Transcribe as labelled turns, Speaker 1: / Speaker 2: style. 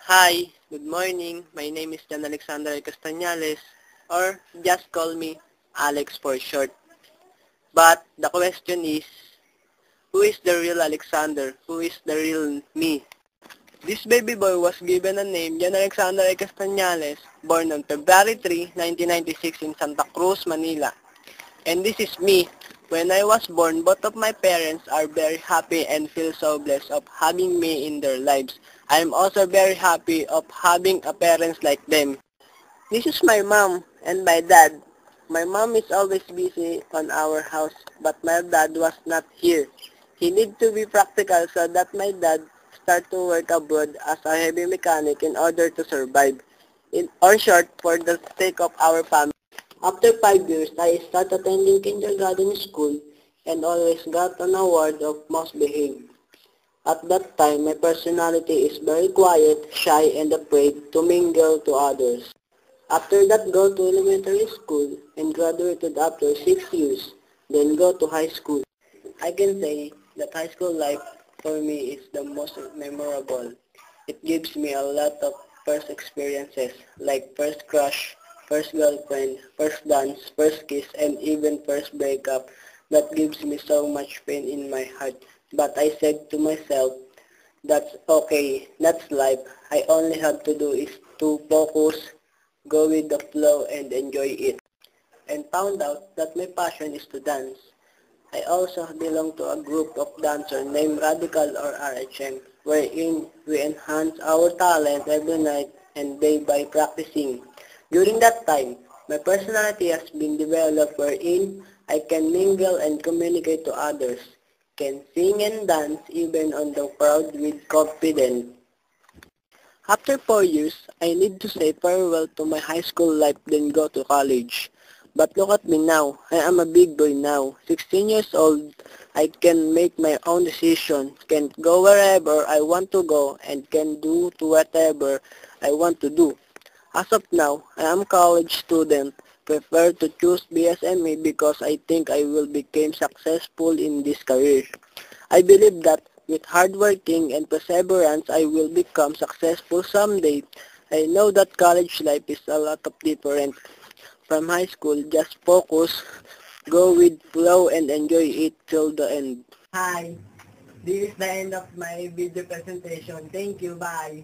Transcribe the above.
Speaker 1: Hi, good morning. My name is Jan Alexander Castañales, or just call me Alex for short. But the question is, who is the real Alexander? Who is the real me? This baby boy was given a name, Jan Alexander Castañales, born on February 3, 1996 in Santa Cruz, Manila. And this is me. When I was born, both of my parents are very happy and feel so blessed of having me in their lives. I am also very happy of having a parents like them. This is my mom and my dad. My mom is always busy on our house, but my dad was not here. He need to be practical so that my dad start to work abroad as a heavy mechanic in order to survive. Or short, for the sake of our family. After 5 years, I started attending kindergarten school and always got an award of most behaved. At that time, my personality is very quiet, shy, and afraid to mingle to others. After that, go to elementary school and graduated after 6 years, then go to high school. I can say that high school life for me is the most memorable. It gives me a lot of first experiences like first crush, first girlfriend, first dance, first kiss, and even first breakup. That gives me so much pain in my heart. But I said to myself, that's okay, that's life. I only have to do is to focus, go with the flow, and enjoy it. And found out that my passion is to dance. I also belong to a group of dancers named Radical or RHM, wherein we enhance our talent every night and day by practicing. During that time, my personality has been developed wherein I can mingle and communicate to others, can sing and dance even on the crowd with confidence. After 4 years, I need to say farewell to my high school life then go to college. But look at me now. I am a big boy now. 16 years old. I can make my own decision, can go wherever I want to go, and can do to whatever I want to do. As of now, I am a college student. Prefer to choose BSME because I think I will become successful in this career. I believe that with hard working and perseverance, I will become successful someday. I know that college life is a lot of different from high school. Just focus, go with flow, and enjoy it till the end. Hi, this is the end of my video presentation. Thank you. Bye.